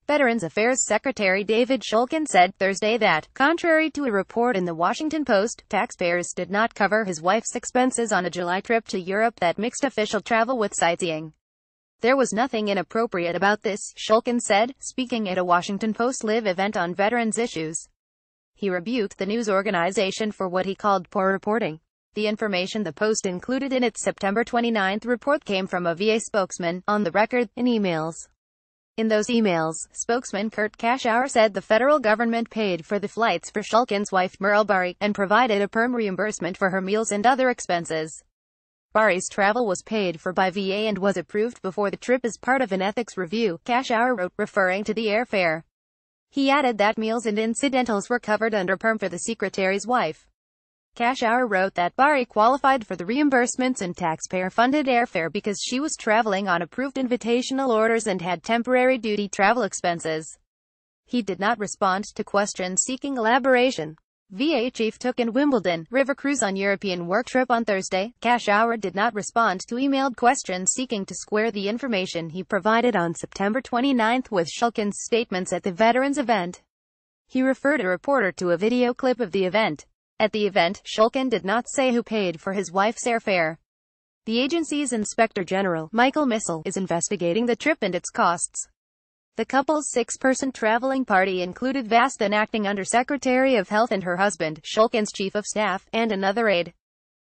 Veterans Affairs Secretary David Shulkin said Thursday that, contrary to a report in the Washington Post, taxpayers did not cover his wife's expenses on a July trip to Europe that mixed official travel with sightseeing. There was nothing inappropriate about this, Shulkin said, speaking at a Washington Post Live event on veterans issues. He rebuked the news organization for what he called poor reporting. The information the Post included in its September 29 report came from a VA spokesman, on the record, in emails. In those emails, spokesman Kurt Kashauer said the federal government paid for the flights for Shulkin's wife, Merle Bari, and provided a perm reimbursement for her meals and other expenses. Bari's travel was paid for by VA and was approved before the trip as part of an ethics review, Kashauer wrote, referring to the airfare. He added that meals and incidentals were covered under perm for the secretary's wife. Kashauer wrote that Bari qualified for the reimbursements and taxpayer-funded airfare because she was traveling on approved invitational orders and had temporary duty travel expenses. He did not respond to questions seeking elaboration. VA chief took in Wimbledon River cruise on European work trip on Thursday. Kashauer did not respond to emailed questions seeking to square the information he provided on September 29 with Shulkin's statements at the veterans event. He referred a reporter to a video clip of the event. At the event, Shulkin did not say who paid for his wife's airfare. The agency's Inspector General, Michael Missel, is investigating the trip and its costs. The couple's six-person traveling party included Vastan acting Undersecretary of Health and her husband, Shulkin's Chief of Staff, and another aide.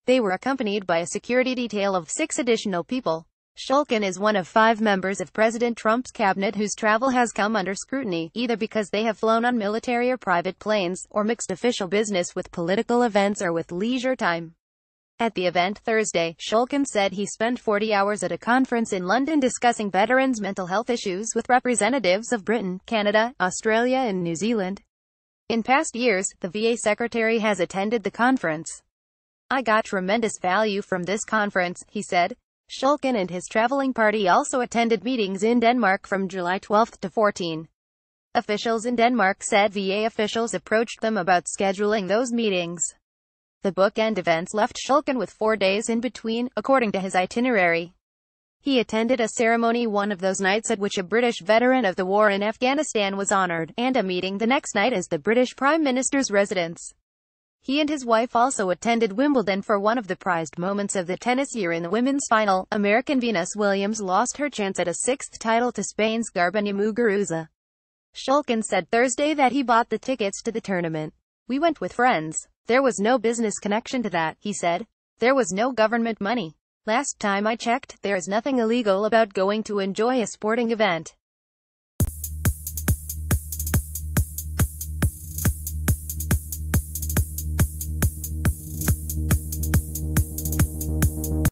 They were accompanied by a security detail of 6 additional people. Shulkin is one of 5 members of President Trump's cabinet whose travel has come under scrutiny, either because they have flown on military or private planes, or mixed official business with political events or with leisure time. At the event Thursday, Shulkin said he spent 40 hours at a conference in London discussing veterans' mental health issues with representatives of Britain, Canada, Australia and New Zealand. In past years, the VA secretary has attended the conference. "I got tremendous value from this conference," he said. Shulkin and his traveling party also attended meetings in Denmark from July 12 to 14. Officials in Denmark said VA officials approached them about scheduling those meetings. The bookend events left Shulkin with 4 days in between, according to his itinerary. He attended a ceremony one of those nights at which a British veteran of the war in Afghanistan was honored, and a meeting the next night as the British Prime Minister's residence. He and his wife also attended Wimbledon for one of the prized moments of the tennis year in the women's final. American Venus Williams lost her chance at a 6th title to Spain's Garbiñe Muguruza. Shulkin said Thursday that he bought the tickets to the tournament. "We went with friends. There was no business connection to that," he said. "There was no government money. Last time I checked, there is nothing illegal about going to enjoy a sporting event."